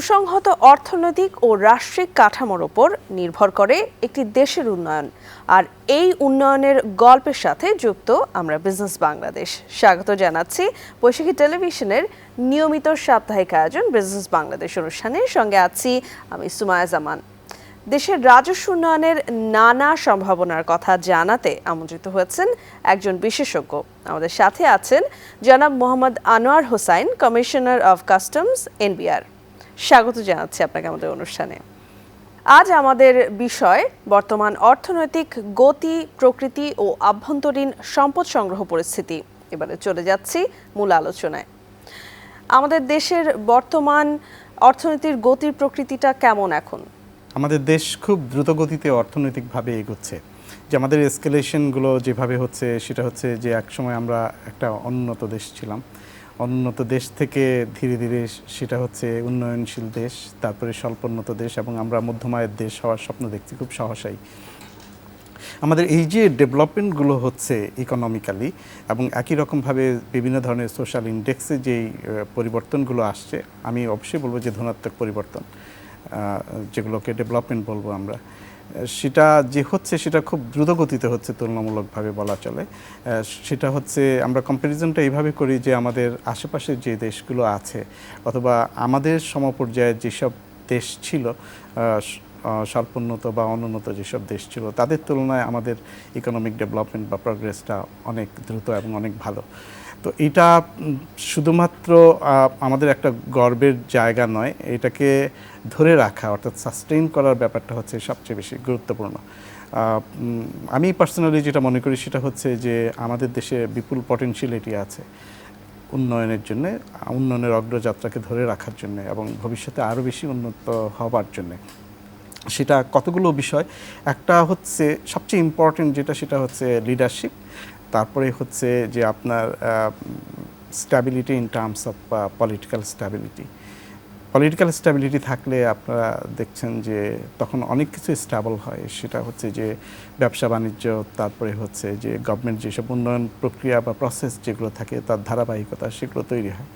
সুসংহত অর্থনৈতিক ও রাষ্ট্রিক কাঠামোর ওপর নির্ভর করে একটি দেশের উন্নয়ন। আর এই উন্নয়নের গল্পের সাথে যুক্ত আমরা বিজনেস বাংলাদেশ। স্বাগত জানাচ্ছি বৈশাখী টেলিভিশনের নিয়মিত সাপ্তাহিক আয়োজন বিজনেস বাংলাদেশ অনুষ্ঠানের সঙ্গে আছি আমি সুমায়া জামান। দেশের রাজস্ব উন্নয়নের নানা সম্ভাবনার কথা জানাতে আমন্ত্রিত হয়েছেন একজন বিশেষজ্ঞ। আমাদের সাথে আছেন জনাব Mohammad Anwar Hossain, commissioner of customs, NBR. স্বাগত জানাচ্ছি আপনাকে আমাদের অনুষ্ঠানে। আজ আমাদের বিষয় বর্তমান অর্থনৈতিক গতি, প্রকৃতি ও আভ্যন্তরীণ সম্পদ সংগ্রহ পরিস্থিতি। এবারে চলে যাচ্ছি মূল আলোচনায়। আমাদের দেশের বর্তমান অর্থনীতির গতির প্রকৃতিটা কেমন এখন? আমাদের দেশ খুব দ্রুত গতিতে অর্থনৈতিকভাবে এগোচ্ছে। যে আমাদের এসকেলেশনগুলো যেভাবে হচ্ছে সেটা হচ্ছে যে একসময় আমরা একটা অনুন্নত দেশ ছিলাম, অনুন্নত দেশ থেকে ধীরে ধীরে সেটা হচ্ছে উন্নয়নশীল দেশ, তারপরে স্বল্পোন্নত দেশ, এবং আমরা মধ্যমায়ের দেশ হওয়ার স্বপ্ন দেখছি খুব সহসাই। আমাদের এই যে ডেভেলপমেন্টগুলো হচ্ছে ইকোনমিক্যালি, এবং একই রকমভাবে বিভিন্ন ধরনের সোশ্যাল ইন্ডেক্সে যেই পরিবর্তনগুলো আসছে, আমি অবশ্যই বলবো যে ধনাত্মক পরিবর্তন, যেগুলোকে ডেভেলপমেন্ট বলবো আমরা, সেটা যে হচ্ছে সেটা খুব দ্রুত গতিতে হচ্ছে তুলনামূলকভাবে বলা চলে। সেটা হচ্ছে আমরা কম্প্যারিজনটা এইভাবে করি যে আমাদের আশেপাশের যে দেশগুলো আছে অথবা আমাদের সমপর্যায়ের যেসব দেশ ছিল, স্বল্পোন্নত বা অনুন্নত যেসব দেশ ছিল, তাদের তুলনায় আমাদের ইকোনমিক ডেভেলপমেন্ট বা প্রোগ্রেসটা অনেক দ্রুত এবং অনেক ভালো। তো এটা শুধুমাত্র আমাদের একটা গর্বের জায়গা নয়, এটাকে ধরে রাখা অর্থাৎ সাস্টেইন করার ব্যাপারটা হচ্ছে সবচেয়ে বেশি গুরুত্বপূর্ণ। আমি পার্সোনালি যেটা মনে করি সেটা হচ্ছে যে আমাদের দেশে বিপুল পটেনশিয়ালিটি আছে উন্নয়নের জন্য, উন্নয়নের অগ্রযাত্রাকে ধরে রাখার জন্য এবং ভবিষ্যতে আরও বেশি উন্নত হবার জন্যে। সেটা কতগুলো বিষয়, একটা হচ্ছে সবচেয়ে ইম্পর্টেন্ট যেটা, সেটা হচ্ছে লিডারশিপ। তারপরে হচ্ছে যে আপনার stability in terms of political stability. Political stability থাকলে আপনারা দেখছেন যে তখন অনেক কিছু স্ট্যাবল হয়। সেটা হচ্ছে যে ব্যবসা বাণিজ্য, তারপরে হচ্ছে যে গভর্নমেন্ট যেসব উন্নয়ন প্রক্রিয়া বা প্রসেস যেগুলো থাকে তার ধারাবাহিকতা সেগুলো তৈরি হয়।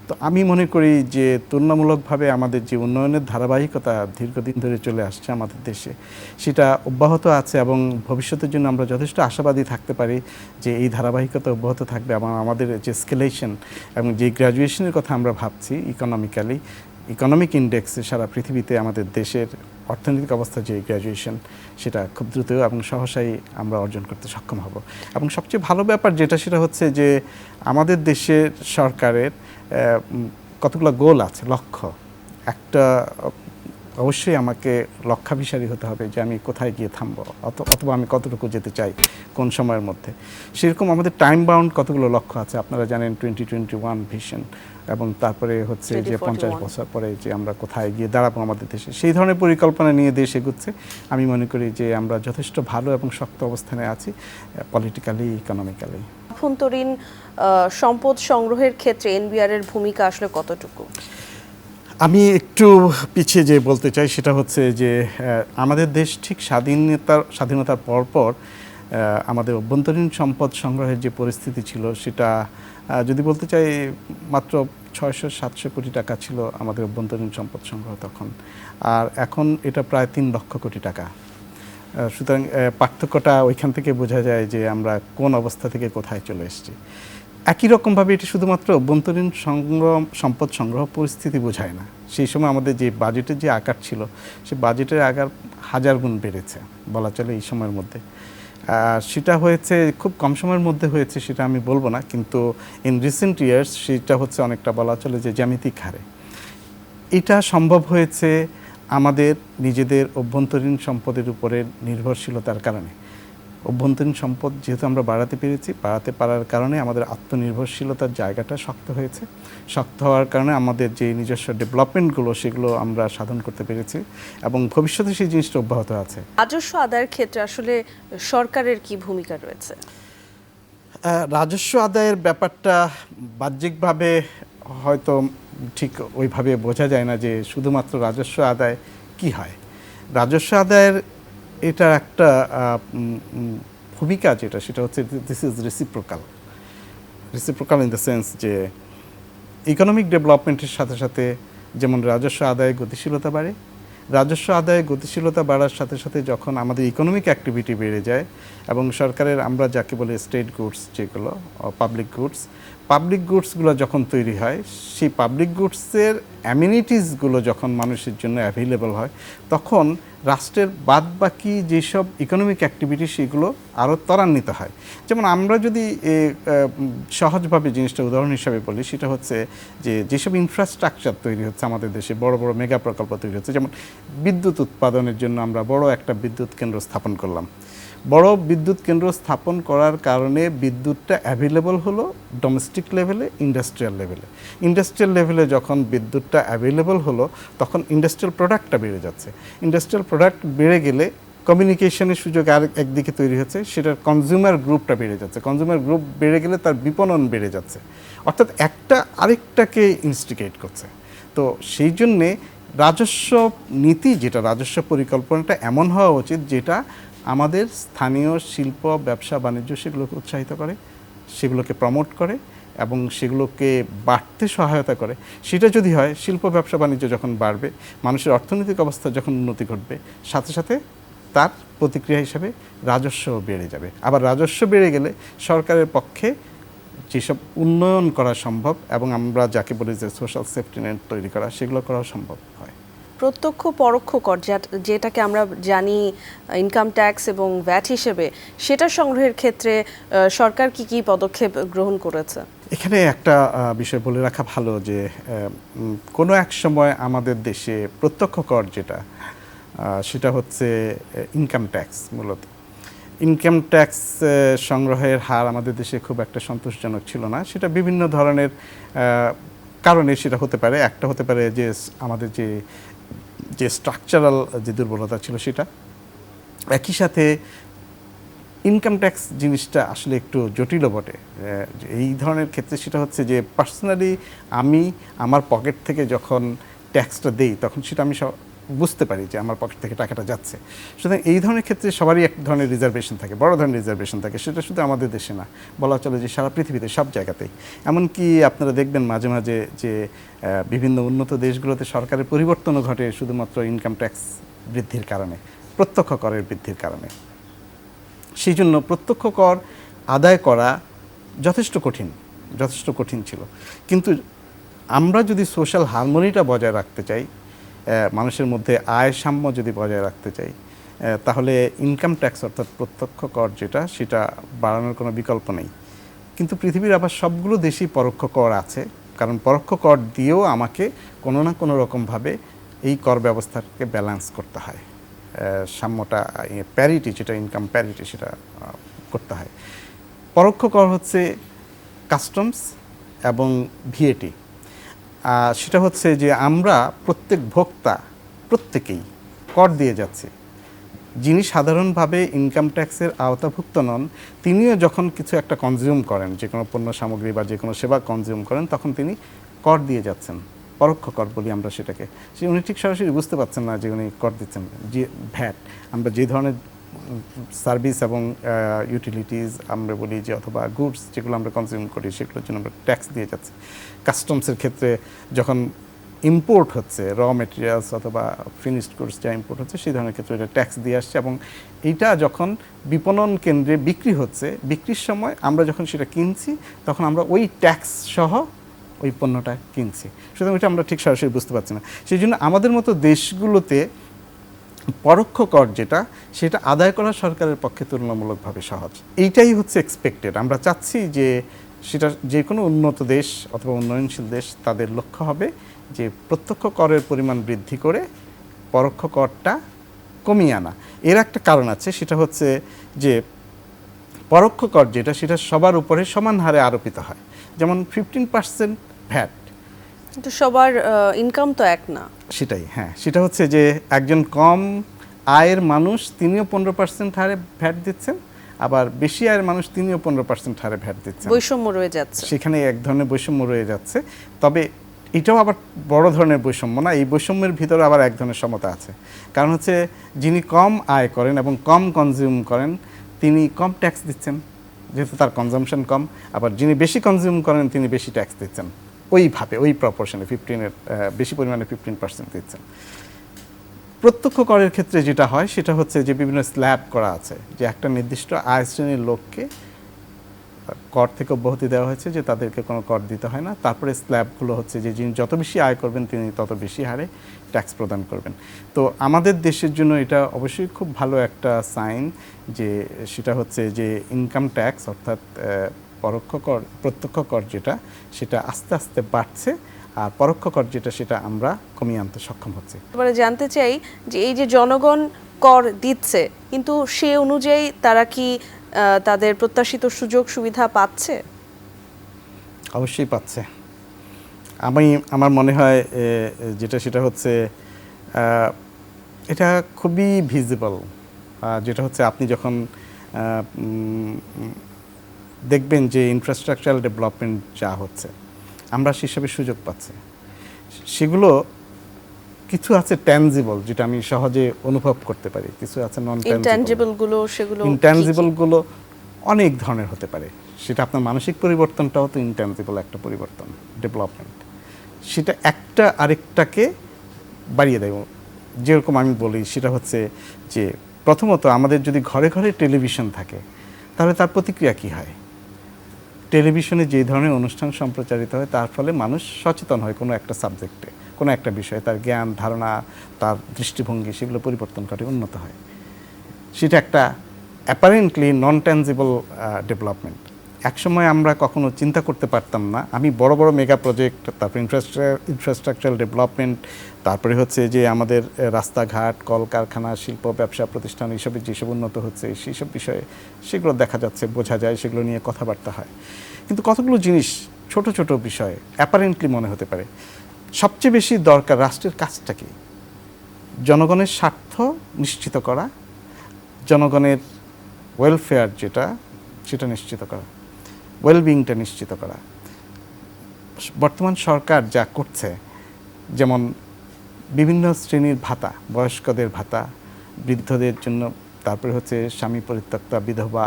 তো আমি মনে করি যে তুলনামূলকভাবে আমাদের যে উন্নয়নের ধারাবাহিকতা দীর্ঘদিন ধরে চলে আসছে আমাদের দেশে, সেটা অব্যাহত আছে এবং ভবিষ্যতের জন্য আমরা যথেষ্ট আশাবাদী থাকতে পারি যে এই ধারাবাহিকতা অব্যাহত থাকবে। এবং আমাদের যে স্কেলেশন এবং যে গ্র্যাজুয়েশনের কথা আমরা ভাবছি ইকোনমিক্যালি, ইকোনমিক ইন্ডেক্সে সারা পৃথিবীতে আমাদের দেশের অর্থনৈতিক অবস্থা যে গ্র্যাজুয়েশন, সেটা খুব দ্রুত এবং সহসাই আমরা অর্জন করতে সক্ষম হব। এবং সবচেয়ে ভালো ব্যাপার যেটা, সেটা হচ্ছে যে আমাদের দেশের সরকারের কতগুলো গোল আছে, লক্ষ্য। একটা অবশ্যই আমাকে লক্ষ্যাভিসারী হতে হবে যে আমি কোথায় গিয়ে থামবো অথবা আমি কতটুকু যেতে চাই কোন সময়ের মধ্যে। সেরকম আমাদের টাইম বাউন্ড কতগুলো লক্ষ্য আছে, আপনারা জানেন 2021 ভিশন, এবং তারপরে হচ্ছে যে 50 বছর পরে যে আমরা কোথায় গিয়ে দাঁড়াবো আমাদের দেশে, সেই ধরনের পরিকল্পনা নিয়ে দেশ এগুচ্ছে। আমি মনে করি যে আমরা যথেষ্ট ভালো এবং শক্ত অবস্থানে আছি পলিটিক্যালি, ইকোনমিক্যালি। আভ্যন্তরীণ সম্পদ সংগ্রহের ক্ষেত্রে এনবিআর এর ভূমিকা আসলে কতটুকু? আমি একটু পিছিয়ে যে বলতে চাই সেটা হচ্ছে যে আমাদের দেশ ঠিক স্বাধীনতার পরপর আমাদের অভ্যন্তরীণ সম্পদ সংগ্রহের যে পরিস্থিতি ছিল, সেটা যদি বলতে চাই মাত্র 600-700 কোটি টাকা ছিল আমাদের অভ্যন্তরীণ সম্পদ সংগ্রহ তখন, আর এখন এটা প্রায় 3 লক্ষ কোটি টাকা। সুতরাং পার্থক্যটা ওইখান থেকে বোঝা যায় যে আমরা কোন অবস্থা থেকে কোথায় চলে এসেছি। একই রকমভাবে এটি শুধুমাত্র অভ্যন্তরীণ সম্পদ সংগ্রহ পরিস্থিতি বোঝায় না। সেই সময় আমাদের যে বাজেটের যে আকার ছিল, সে বাজেটের আকার 1000 গুণ বেড়েছে বলা চলে এই সময়ের মধ্যে। সেটা হয়েছে খুব কম সময়ের মধ্যে হয়েছে সেটা আমি বলবো না, কিন্তু ইন রিসেন্ট ইয়ার্স সেটা হচ্ছে অনেকটা বলা চলে যে জ্যামিতিক হারে। এটা সম্ভব হয়েছে আমাদের নিজেদের অভ্যন্তরীণ সম্পদের উপরে নির্ভরশীলতার কারণে। অভ্যন্তরীণ সম্পদ যেহেতু আমরা বাড়াতে পারার কারণে আমাদের আত্মনির্ভরশীলতার জায়গাটা শক্ত হয়েছে। শক্ত হওয়ার কারণে আমাদের যে নিজস্ব ডেভেলপমেন্টগুলো সেগুলো আমরা সাধন করতে পেরেছি এবং ভবিষ্যতে সেই জিনিসটা অব্যাহত আছে। রাজস্ব আদায়ের ক্ষেত্রে আসলে সরকারের কি ভূমিকা রয়েছে? রাজস্ব আদায়ের ব্যাপারটা বাহ্যিকভাবে হয়তো ঠিক ওইভাবে বোঝা যায় না যে শুধুমাত্র রাজস্ব আদায় কি হয়। রাজস্ব আদায়ের এটা একটা ভূমিকা যেটা, সেটা হচ্ছে this is reciprocal in the sense যে ইকোনমিক ডেভেলপমেন্টের সাথে সাথে যেমন রাজস্ব আদায়ে গতিশীলতা বাড়ে। রাজস্ব আদায়ে গতিশীলতা বাড়ার সাথে সাথে যখন আমাদের ইকোনমিক অ্যাক্টিভিটি বেড়ে যায় এবং সরকারের আমরা যাকে বলি স্টেট গুডস যেগুলো পাবলিক গুডসগুলো যখন তৈরি হয়, সেই পাবলিক গুডসের অ্যামিনিটিসগুলো যখন মানুষের জন্য অ্যাভেলেবল হয়, তখন রাষ্ট্রের বাদবাকি যেসব ইকোনমিক অ্যাক্টিভিটি সেগুলো আরও ত্বরান্বিত হয়। যেমন আমরা যদি সহজভাবে জিনিসটা উদাহরণ হিসাবে বলি, সেটা হচ্ছে যে যেসব ইনফ্রাস্ট্রাকচার তৈরি হচ্ছে আমাদের দেশে, বড় বড় মেগা প্রকল্প তৈরি হচ্ছে, যেমন বিদ্যুৎ উৎপাদনের জন্য আমরা বড় একটা বিদ্যুৎ কেন্দ্র স্থাপন করলাম। বড় বিদ্যুৎ কেন্দ্র স্থাপন করার কারণে বিদ্যুৎটা অ্যাভেলেবল হলো ডোমেস্টিক লেভেলে, ইন্ডাস্ট্রিয়াল লেভেলে। ইন্ডাস্ট্রিয়াল লেভেলে যখন বিদ্যুৎটা অ্যাভেলেবল হলো, তখন ইন্ডাস্ট্রিয়াল প্রোডাক্টটা বেড়ে যাচ্ছে। ইন্ডাস্ট্রিয়াল প্রোডাক্ট বেড়ে গেলে কমিউনিকেশনের সুযোগ আর একদিকে তৈরি হচ্ছে, সেটার কনজিউমার গ্রুপটা বেড়ে যাচ্ছে। কনজিউমার গ্রুপ বেড়ে গেলে তার বিপণন বেড়ে যাচ্ছে, অর্থাৎ একটা আরেকটাকে ইনস্টিগেট করছে। তো সেই জন্যে রাজস্ব নীতি যেটা, রাজস্ব পরিকল্পনাটা এমন হওয়া উচিত যেটা আমাদের স্থানীয় শিল্প, ব্যবসা, বাণিজ্য সেগুলোকে উৎসাহিত করে, সেগুলোকে প্রমোট করে এবং সেগুলোকে বাড়তে সহায়তা করে। সেটা যদি হয়, শিল্প, ব্যবসা, বাণিজ্য যখন বাড়বে, মানুষের অর্থনৈতিক অবস্থা যখন উন্নতি ঘটবে, সাথে সাথে তার প্রতিক্রিয়া হিসাবে রাজস্ব বেড়ে যাবে। আবার রাজস্ব বেড়ে গেলে সরকারের পক্ষে যেসব উন্নয়ন করা সম্ভব এবং আমরা যাকে বলি যে সোশ্যাল সেফটি নেট তৈরি করা, সেগুলো করাও সম্ভব হয়। প্রত্যক্ষ পরোক্ষ কর যেটাকে আমরা জানি ইনকাম ট্যাক্স এবং ভ্যাট হিসেবে, সেটা সংগ্রহের ক্ষেত্রে সরকার কি কি পদক্ষেপ গ্রহণ করেছে? এখানে একটা বিষয় বলে রাখা ভালো যে কোনো এক সময় আমাদের দেশে প্রত্যক্ষ কর যেটা, সেটা হচ্ছে ইনকাম ট্যাক্স। মূলত ইনকাম ট্যাক্স সংগ্রহের হার আমাদের দেশে খুব একটা সন্তোষজনক ছিল না। সেটা বিভিন্ন ধরনের কারণে সেটা হতে পারে। একটা হতে পারে যে আমাদের যে স্ট্রাকচারাল যে দুর্বলতা ছিল সেটা। একই সাথে ইনকাম ট্যাক্স জিনিসটা আসলে একটু জটিলও বটে এই ধরনের ক্ষেত্রে। সেটা হচ্ছে যে পার্সোনালি আমি আমার পকেট থেকে যখন ট্যাক্সটা দেই, তখন সেটা আমি বুঝতে পারি যে আমার পকেট থেকে টাকাটা যাচ্ছে। সুতরাং এই ধরনের ক্ষেত্রে সবারই এক ধরনের রিজার্ভেশন থাকে, বড় ধরনের রিজার্ভেশন থাকে। সেটা শুধু আমাদের দেশে না, বলা চলে যে সারা পৃথিবীতে সব জায়গাতেই। এমনকি আপনারা দেখবেন মাঝে মাঝে যে বিভিন্ন উন্নত দেশগুলোতে সরকারের পরিবর্তনও ঘটে শুধুমাত্র ইনকাম ট্যাক্স বৃদ্ধির কারণে, প্রত্যক্ষ করের বৃদ্ধির কারণে। সেই জন্য প্রত্যক্ষ কর আদায় করা যথেষ্ট কঠিন ছিল। কিন্তু আমরা যদি সোশ্যাল হারমোনিটা বজায় রাখতে চাই, মানুষের মধ্যে আয় সাম্য যদি বজায় রাখতে চাই, তাহলে ইনকাম ট্যাক্স অর্থাৎ প্রত্যক্ষ কর যেটা, সেটা বাড়ানোর কোনো বিকল্প নেই। কিন্তু পৃথিবীর আবার সবগুলো দেশেই পরোক্ষ কর আছে, কারণ পরোক্ষ কর দিয়েও আমাকে কোনো না কোনো রকমভাবে এই কর ব্যবস্থাকে ব্যালেন্স করতে হয়। সাম্যটা, প্যারিটি যেটা, ইনকাম প্যারিটি, সেটা করতে হয়। পরোক্ষ কর হচ্ছে কাস্টমস এবং ভিএটি। সেটা হচ্ছে যে আমরা প্রত্যেক ভোক্তা প্রত্যেকেই কর দিয়ে যাচ্ছে। যিনি সাধারণভাবে ইনকাম ট্যাক্সের আওতাভুক্ত নন, তিনিও যখন কিছু একটা কনজিউম করেন, যে কোনো পণ্য সামগ্রী বা যে কোনো সেবা কনজিউম করেন, তখন তিনি কর দিয়ে যাচ্ছেন। পরোক্ষ কর বলি আমরা সেটাকে। উনি ঠিক সরাসরি বুঝতে পারছেন না যে উনি কর দিচ্ছেন। যে ভ্যাট, আমরা যে ধরনের সার্ভিস এবং ইউটিলিটিস আমরা বলি যে, অথবা গুডস যেগুলো আমরা কনজিউম করি, সেগুলোর জন্য আমরা ট্যাক্স দিয়ে যাচ্ছি। কাস্টমসের ক্ষেত্রে যখন ইম্পোর্ট হচ্ছে, র মেটেরিয়ালস অথবা ফিনিশড গুডস যা ইম্পোর্ট হচ্ছে, সেই ধরনের ক্ষেত্রে এটা ট্যাক্স দিয়ে আসছে। এবং এইটা যখন বিপণন কেন্দ্রে বিক্রি হচ্ছে, বিক্রির সময় আমরা যখন সেটা কিনছি, তখন আমরা ওই ট্যাক্স সহ ওই পণ্যটা কিনছি। সুতরাং এটা আমরা ঠিক সরাসরি বুঝতে পারছি না। সেই জন্য আমাদের মতো দেশগুলোতে পরোক্ষ কর যেটা, সেটা আদায় করা সরকারের পক্ষে তুলনামূলকভাবে সহজ। এইটাই হচ্ছে এক্সপেক্টেড। আমরা চাচ্ছি যে সেটা যে কোনো উন্নত দেশ অথবা উন্নয়নশীল দেশ, তাদের লক্ষ্য হবে যে প্রত্যক্ষ করের পরিমাণ বৃদ্ধি করে পরোক্ষ করটা কমিয়ে আনা। এর একটা কারণ আছে, সেটা হচ্ছে যে পরোক্ষ কর যেটা, সেটা সবার উপরে সমান হারে আরোপিত হয়। যেমন 15% ভ্যাট, কিন্তু সবার ইনকাম তো এক না। সেটাই, হ্যাঁ, সেটা হচ্ছে যে একজন কম আয়ের মানুষ তিনিও 15% হারে ভ্যাট দিচ্ছেন, আবার বেশি আয়ের মানুষ তিনিও 15% হারে ভ্যাট দিচ্ছেন। বৈষম্য রয়ে যাচ্ছে, সেখানে এক ধরনের বৈষম্য রয়ে যাচ্ছে। তবে এটাও আবার বড় ধরনের বৈষম্য না, এই বৈষম্যের ভিতরে আবার এক ধরনের সমতা আছে। কারণ হচ্ছে যিনি কম আয় করেন এবং কম কনজিউম করেন, তিনি কম ট্যাক্স দিচ্ছেন, যেহেতু তার কনজামশন কম। আবার যিনি বেশি কনজিউম করেন, তিনি বেশি ট্যাক্স দিচ্ছেন। ওইভাবে ওই প্রপোর্শনে 15-এর বেশি পরিমাণে 15% দিচ্ছেন। প্রত্যক্ষ করের ক্ষেত্রে যেটা হয় সেটা হচ্ছে যে বিভিন্ন স্ল্যাব করা আছে, যে একটা নির্দিষ্ট আয় শ্রেণীর লোককে কর থেকে অব্যাহতি দেওয়া হয়েছে যে তাদেরকে কোনো কর দিতে হয় না। তারপরে স্ল্যাবগুলো হচ্ছে যে যিনি যত বেশি আয় করবেন তিনি তত বেশি হারে ট্যাক্স প্রদান করবেন। তো আমাদের দেশের জন্য এটা অবশ্যই খুব ভালো একটা সাইন, যে সেটা হচ্ছে যে ইনকাম ট্যাক্স অর্থাৎ পরোক্ষ কর প্রত্যক্ষ কর যেটা সেটা আস্তে আস্তে বাড়ছে, আর পরোক্ষ কর যেটা সেটা আমরা কমিয়ে আনতে সক্ষম হচ্ছি। এবারে জানতে চাই যে এই যে জনগণ কর দিচ্ছে, কিন্তু সে অনুযায়ী তারা কি তাদের প্রত্যাশিত সুযোগ সুবিধা পাচ্ছে? অবশ্যই পাচ্ছে। আমার মনে হয় যেটা সেটা হচ্ছে এটা খুবই ভিজিবল, যেটা হচ্ছে আপনি যখন দেখবেন যে ইনফ্রাস্ট্রাকচারাল ডেভেলপমেন্ট যা হচ্ছে আমরা সেসবের সুযোগ পাচ্ছি। সেগুলো কিছু আছে ট্যানজিবল যেটা আমি সহজে অনুভব করতে পারি, কিছু আছে নন ইনট্যানজিবল গুলো, সেগুলো ইনট্যানজিবল গুলো অনেক ধরনের হতে পারে। সেটা আপনার মানসিক পরিবর্তনটাও তো ইনট্যানজিবল একটা পরিবর্তন, ডেভেলপমেন্ট। সেটা একটা আরেকটাকে বাড়িয়ে দেয়। যেরকম আমি বলি সেটা হচ্ছে যে প্রথমত আমাদের যদি ঘরে ঘরে টেলিভিশন থাকে তাহলে তার প্রতিক্রিয়া কী হয়? টেলিভিশনে যে ধরনের অনুষ্ঠান সম্প্রচারিত হয় তার ফলে মানুষ সচেতন হয় কোনো একটা সাবজেক্টে, কোনো একটা বিষয়ে, তার জ্ঞান ধারণা, তার দৃষ্টিভঙ্গি সেগুলো পরিবর্তন করে, উন্নত হয়। সেটা একটা অ্যাপারেন্টলি নন ট্যানজিবল ডেভেলপমেন্ট। একসময় আমরা কখনো চিন্তা করতে পারতাম না, আমি বড় বড় মেগা প্রজেক্ট, তারপর ইনফ্রাস্ট্রাকচারাল ডেভেলপমেন্ট, তারপরে হচ্ছে যে আমাদের রাস্তাঘাট, কলকারখানা, শিল্প, ব্যবসা প্রতিষ্ঠান, এইসবের যেসব উন্নত হচ্ছে সেই সব বিষয়ে সেগুলো দেখা যাচ্ছে, বোঝা যায়, সেগুলো নিয়ে কথাবার্তা হয়। কিন্তু কতগুলো জিনিস ছোট ছোট বিষয় অ্যাপারেন্টলি মনে হতে পারে। সবচেয়ে বেশি দরকার রাষ্ট্রের কাজটা কি? জনগণের স্বার্থ নিশ্চিত করা, জনগণের ওয়েলফেয়ার যেটা সেটা নিশ্চিত করা, ওয়েলবিংটা নিশ্চিত করা। বর্তমান সরকার যা করছে, যেমন বিভিন্ন শ্রেণীর ভাতা, বয়স্কদের ভাতা, বৃদ্ধদের জন্য, তারপরে হচ্ছে স্বামী পরিত্যক্তা, বিধবা,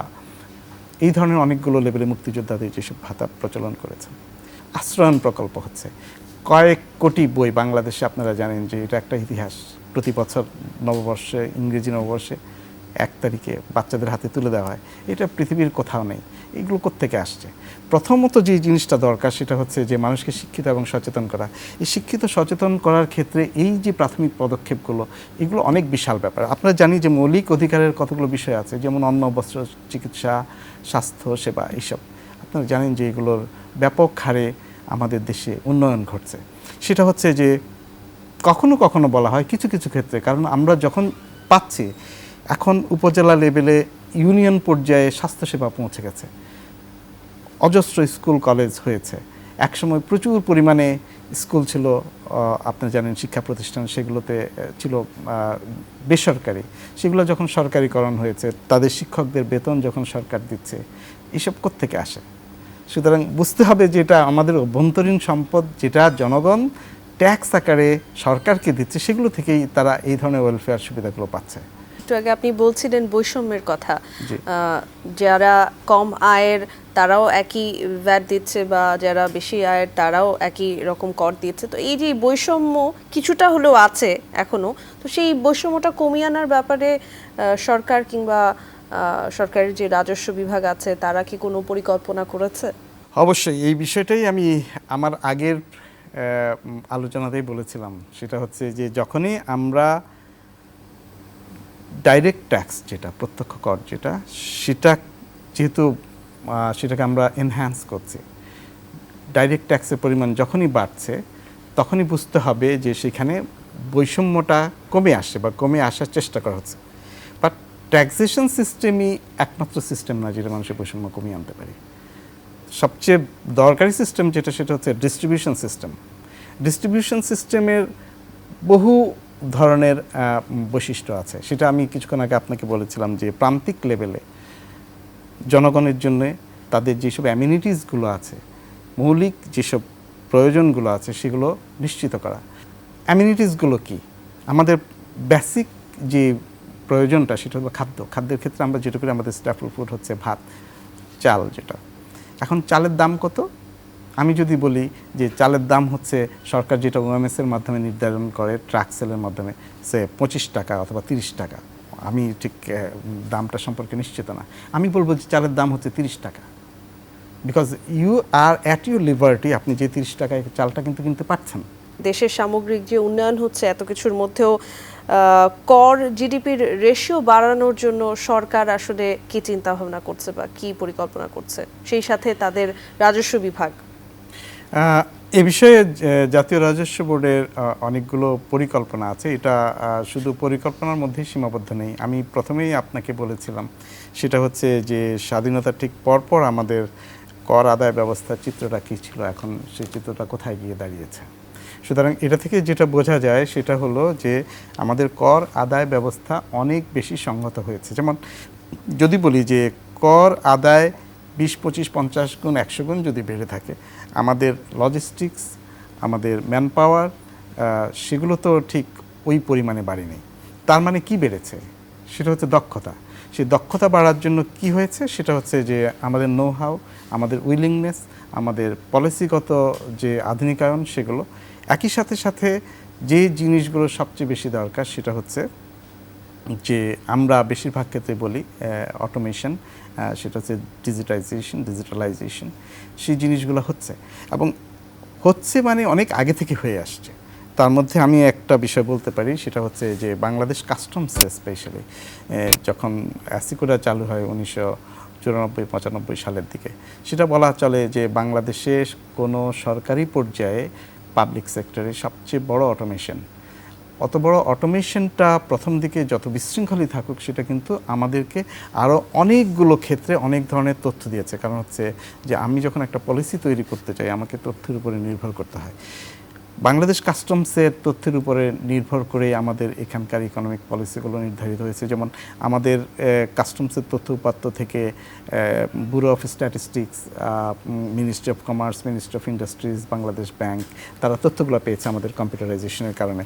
এই ধরনের অনেকগুলো লেভেলে মুক্তিযোদ্ধাদের যেসব ভাতা প্রচলন করেছে। আশ্রয়ণ প্রকল্প হচ্ছে, কয়েক কোটি বই বাংলাদেশে, আপনারা জানেন যে এটা একটা ইতিহাস। প্রতি বছর নববর্ষে, ইংরেজি নববর্ষে 1 তারিখে বাচ্চাদের হাতে তুলে দেওয়া হয়। এটা পৃথিবীর কোথাও নেই। এগুলো কোত্থেকে আসছে? প্রথমত যে জিনিসটা দরকার সেটা হচ্ছে যে মানুষকে শিক্ষিত এবং সচেতন করা। এই শিক্ষিত সচেতন করার ক্ষেত্রে এই যে প্রাথমিক পদক্ষেপগুলো, এগুলো অনেক বিশাল ব্যাপার। আপনারা জানি যে মৌলিক অধিকারের কতগুলো বিষয় আছে, যেমন অন্ন, বস্ত্র, চিকিৎসা, স্বাস্থ্য সেবা, এইসব। আপনারা জানেন যে এগুলোর ব্যাপক হারে আমাদের দেশে উন্নয়ন ঘটছে। সেটা হচ্ছে যে কখনো কখনো বলা হয় কিছু কিছু ক্ষেত্রে, কারণ আমরা যখন পাচ্ছি, এখন উপজেলা লেভেলে, ইউনিয়ন পর্যায়ে স্বাস্থ্যসেবা পৌঁছে গেছে, অজস্র স্কুল কলেজ হয়েছে। একসময় প্রচুর পরিমাণে স্কুল ছিল, আপনারা জানেন শিক্ষা প্রতিষ্ঠান, সেগুলোতে ছিল বেসরকারি। সেগুলো যখন সরকারিকরণ হয়েছে, তাদের শিক্ষকদের বেতন যখন সরকার দিচ্ছে, এসব কোত্থেকে আসে? সুতরাং বুঝতে হবে যে এটা আমাদের অভ্যন্তরীণ সম্পদ, যেটা জনগণ ট্যাক্স আকারে সরকারকে দিচ্ছে, সেগুলো থেকেই তারা এই ধরনের ওয়েলফেয়ার সুবিধাগুলো পাচ্ছে। একটু আগে আপনি বলছিলেন বৈষম্যের কথা, যারা কম আয়ের তারাও একই ভ্যাট দিচ্ছে, বা যারা বেশি আয়ের তারাও একই রকম কর দিচ্ছে। তো এই যে বৈষম্য কিছুটা হলেও আছে এখনো, তো সেই বৈষম্যটা কমিয়ে আনার ব্যাপারে সরকার কিংবা সরকারের যে রাজস্ব বিভাগ আছে তারা কি কোনো পরিকল্পনা করেছে? অবশ্যই এই বিষয়টাই আমি আমার আগের আলোচনাতেই বলেছিলাম। সেটা হচ্ছে যে যখনই আমরা ডাইরেক্ট ট্যাক্স, যেটা প্রত্যক্ষ কর যেটা, সেটা যেহেতু সেটাকে আমরা এনহ্যান্স করছি, ডাইরেক্ট ট্যাক্সের পরিমাণ যখনই বাড়ছে তখনই বুঝতে হবে যে সেখানে বৈষম্যটা কমে আসছে বা কমে আসার চেষ্টা করা হচ্ছে। বাট ট্যাক্সেশন সিস্টেমই একমাত্র সিস্টেম না যেটা মানুষের বৈষম্য কমিয়ে আনতে পারে। সবচেয়ে দরকারি সিস্টেম যেটা, সেটা হচ্ছে ডিস্ট্রিবিউশন সিস্টেম। ডিস্ট্রিবিউশন সিস্টেমের বহু ধরনের বৈশিষ্ট্য আছে। সেটা আমি কিছুক্ষণ আগে আপনাকে বলেছিলাম যে প্রান্তিক লেভেলে জনগণের জন্য তাদের যেসব অ্যামিনিটিসগুলো আছে, মৌলিক যেসব প্রয়োজনগুলো আছে, সেগুলো নিশ্চিত করা। অ্যামিনিটিসগুলো কি? আমাদের বেসিক যে প্রয়োজনটা সেটা হলো খাদ্য। খাদ্যের ক্ষেত্রে আমরা যেটা করি, আমাদের স্ট্যাপল ফুড হচ্ছে ভাত, চাল। যেটা এখন চালের দাম কত? আমি যদি বলি যে চালের দাম হচ্ছে সরকার যেটা ওএমএস এর মাধ্যমে নির্ধারণ করে ট্রাক সেলের মাধ্যমে সে 25 টাকা অথবা 30 টাকা, আমি ঠিক দামটা সম্পর্কে নিশ্চিত না, আমি বলবো যে চালের দাম হচ্ছে 30 টাকা, because you are at your liberty, আপনি যে 30 টাকায় চালটা কিন্তু কিনতে পারছেন। দেশের সামগ্রিক যে উন্নয়ন হচ্ছে এত কিছুর মধ্যেও কর জিডিপির রেশিও বাড়ানোর জন্য সরকার আসলে কি চিন্তা ভাবনা করছে বা কি পরিকল্পনা করছে, সেই সাথে তাদের রাজস্ব বিভাগ? এ বিষয়ে জাতীয় রাজস্ব বোর্ডের অনেকগুলো পরিকল্পনা আছে। এটা শুধু পরিকল্পনার মধ্যেই সীমাবদ্ধ নেই। আমি প্রথমেই আপনাকে বলেছিলাম, সেটা হচ্ছে যে স্বাধীনতার ঠিক পরপর আমাদের কর আদায় ব্যবস্থার চিত্রটা কী ছিল, এখন সেই চিত্রটা কোথায় গিয়ে দাঁড়িয়েছে। সুতরাং এটা থেকে যেটা বোঝা যায় সেটা হলো যে আমাদের কর আদায় ব্যবস্থা অনেক বেশি সংহত হয়েছে। যেমন যদি বলি যে কর আদায় 20, 25, 50 গুণ 100 গুণ যদি বেড়ে থাকে, আমাদের লজিস্টিক্স, আমাদের ম্যান পাওয়ার, সেগুলো তো ঠিক ওই পরিমাণে বাড়েনি। তার মানে কি বেড়েছে? সেটা হচ্ছে দক্ষতা। সেই দক্ষতা বাড়ার জন্য কি হয়েছে সেটা হচ্ছে যে আমাদের নো হাউ, আমাদের উইলিংনেস, আমাদের পলিসিগত যে আধুনিকায়ন, সেগুলো একই সাথে সাথে যে জিনিসগুলো সবচেয়ে বেশি দরকার সেটা হচ্ছে যে আমরা বেশিরভাগ ক্ষেত্রে বলি অটোমেশন, সেটা হচ্ছে ডিজিটালাইজেশন, সেই জিনিসগুলো হচ্ছে এবং হচ্ছে মানে অনেক আগে থেকে হয়ে আসছে। তার মধ্যে আমি একটা বিষয় বলতে পারি, সেটা হচ্ছে যে বাংলাদেশ কাস্টমসে স্পেশালি যখন অ্যাসিকোডা চালু হয় 1994-95 সালের দিকে, সেটা বলা চলে যে বাংলাদেশের কোনো সরকারি পর্যায়ে পাবলিক সেক্টরে সবচেয়ে বড় অটোমেশন। অত বড় অটোমেশনটা প্রথম দিকে যত বিশৃঙ্খলই থাকুক, সেটা কিন্তু আমাদেরকে আরও অনেকগুলো ক্ষেত্রে অনেক ধরনের তথ্য দিয়েছে। কারণ হচ্ছে যে আমি যখন একটা পলিসি তৈরি করতে চাই, আমাকে তথ্যের উপরে নির্ভর করতে হয়। বাংলাদেশ কাস্টমসের তথ্যের উপরে নির্ভর করে আমাদের এখানকার ইকোনমিক পলিসিগুলো নির্ধারিত হয়েছে। যেমন আমাদের কাস্টমসের তথ্য উপাত্ত থেকে bureau of statistics, ministry of commerce, ministry of industries, Bangladesh bank, তারা তথ্যগুলো পেয়েছে আমাদের কম্পিউটারাইজেশনের কারণে।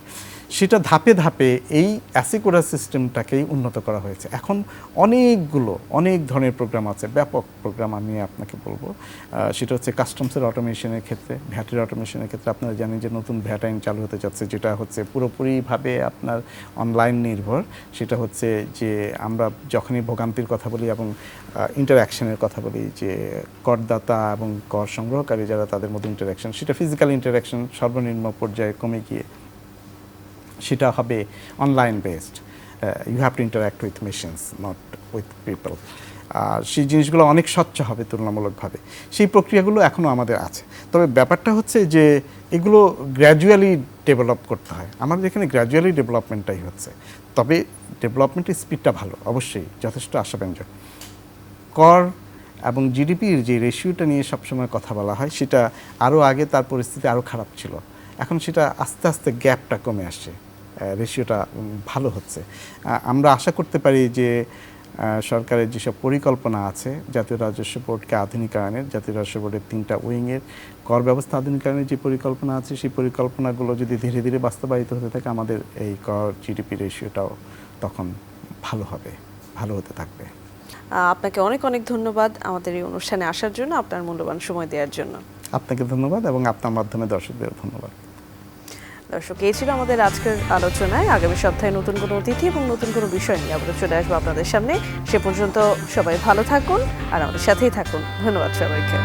সেটা ধাপে ধাপে এই অ্যাসিকোডা সিস্টেমটাকেই উন্নত করা হয়েছে। এখন অনেক ধরনের প্রোগ্রাম আছে, ব্যাপক প্রোগ্রাম আমি আপনাকে বলবো। সেটা হচ্ছে কাস্টমসের অটোমেশনের ক্ষেত্রে, ভ্যাটের অটোমেশনের ক্ষেত্রে আপনারা জানেন যে নতুন ভ্যাট আইন চালু হতে যাচ্ছে, যেটা হচ্ছে পুরোপুরিভাবে আপনার অনলাইন নির্ভর। সেটা হচ্ছে যে আমরা যখনই ভোগান্তির কথা বলি এবং ইন্টারাকশনের কথা বলি, যে করদাতা এবং কর সংগ্রহকারী যারা, তাদের মধ্যে ইন্টারাকশন, সেটা ফিজিক্যাল ইন্টারাকশন সর্বনিম্ন পর্যায়ে কমে গিয়ে সেটা হবে online based. You have to interact with machines, not with people. আর সেই জিনিসগুলো অনেক স্বচ্ছ হবে তুলনামূলকভাবে। সেই প্রক্রিয়াগুলো এখনও আমাদের আছে। তবে ব্যাপারটা হচ্ছে যে এগুলো গ্র্যাজুয়ালি ডেভেলপ করতে হয়। আমাদের এখানে গ্র্যাজুয়ালি ডেভেলপমেন্টটাই হচ্ছে। তবে ডেভেলপমেন্টের স্পিডটা ভালো, অবশ্যই যথেষ্ট আশাব্যঞ্জক। কর এবং জিডিপির যে রেশিওটা নিয়ে সবসময় কথা বলা হয়, সেটা আরও আগে তার পরিস্থিতি আরও খারাপ ছিল। এখন সেটা আস্তে আস্তে গ্যাপটা কমে আসছে, রেশিওটা ভালো হচ্ছে। আমরা আশা করতে পারি যে সরকারের যেসব পরিকল্পনা আছে জাতীয় রাজস্ব বোর্ডকে আধুনিকায়নের, জাতীয় রাজস্ব বোর্ডের 3টা উইংয়ের কর ব্যবস্থা আধুনিকায়নের যে পরিকল্পনা আছে, সেই পরিকল্পনাগুলো যদি ধীরে ধীরে বাস্তবায়িত হতে থাকে, আমাদের এই কর জিডিপি রেশিওটাও তখন ভালো হবে, ভালো হতে থাকবে। আপনাকে অনেক অনেক ধন্যবাদ আমাদের এই অনুষ্ঠানে আসার জন্য, আপনার মূল্যবান সময় দেওয়ার জন্য। আপনাকে ধন্যবাদ এবং আপনার মাধ্যমে দর্শকদের ধন্যবাদ। দর্শক, এই ছিল আমাদের আজকের আলোচনায়। আগামী সপ্তাহে নতুন কোনো অতিথি এবং নতুন কোনো বিষয় নিয়ে আমরা চলে আসবো আপনাদের সামনে। সে পর্যন্ত সবাই ভালো থাকুন আর আমাদের সাথেই থাকুন। ধন্যবাদ সবাইকে।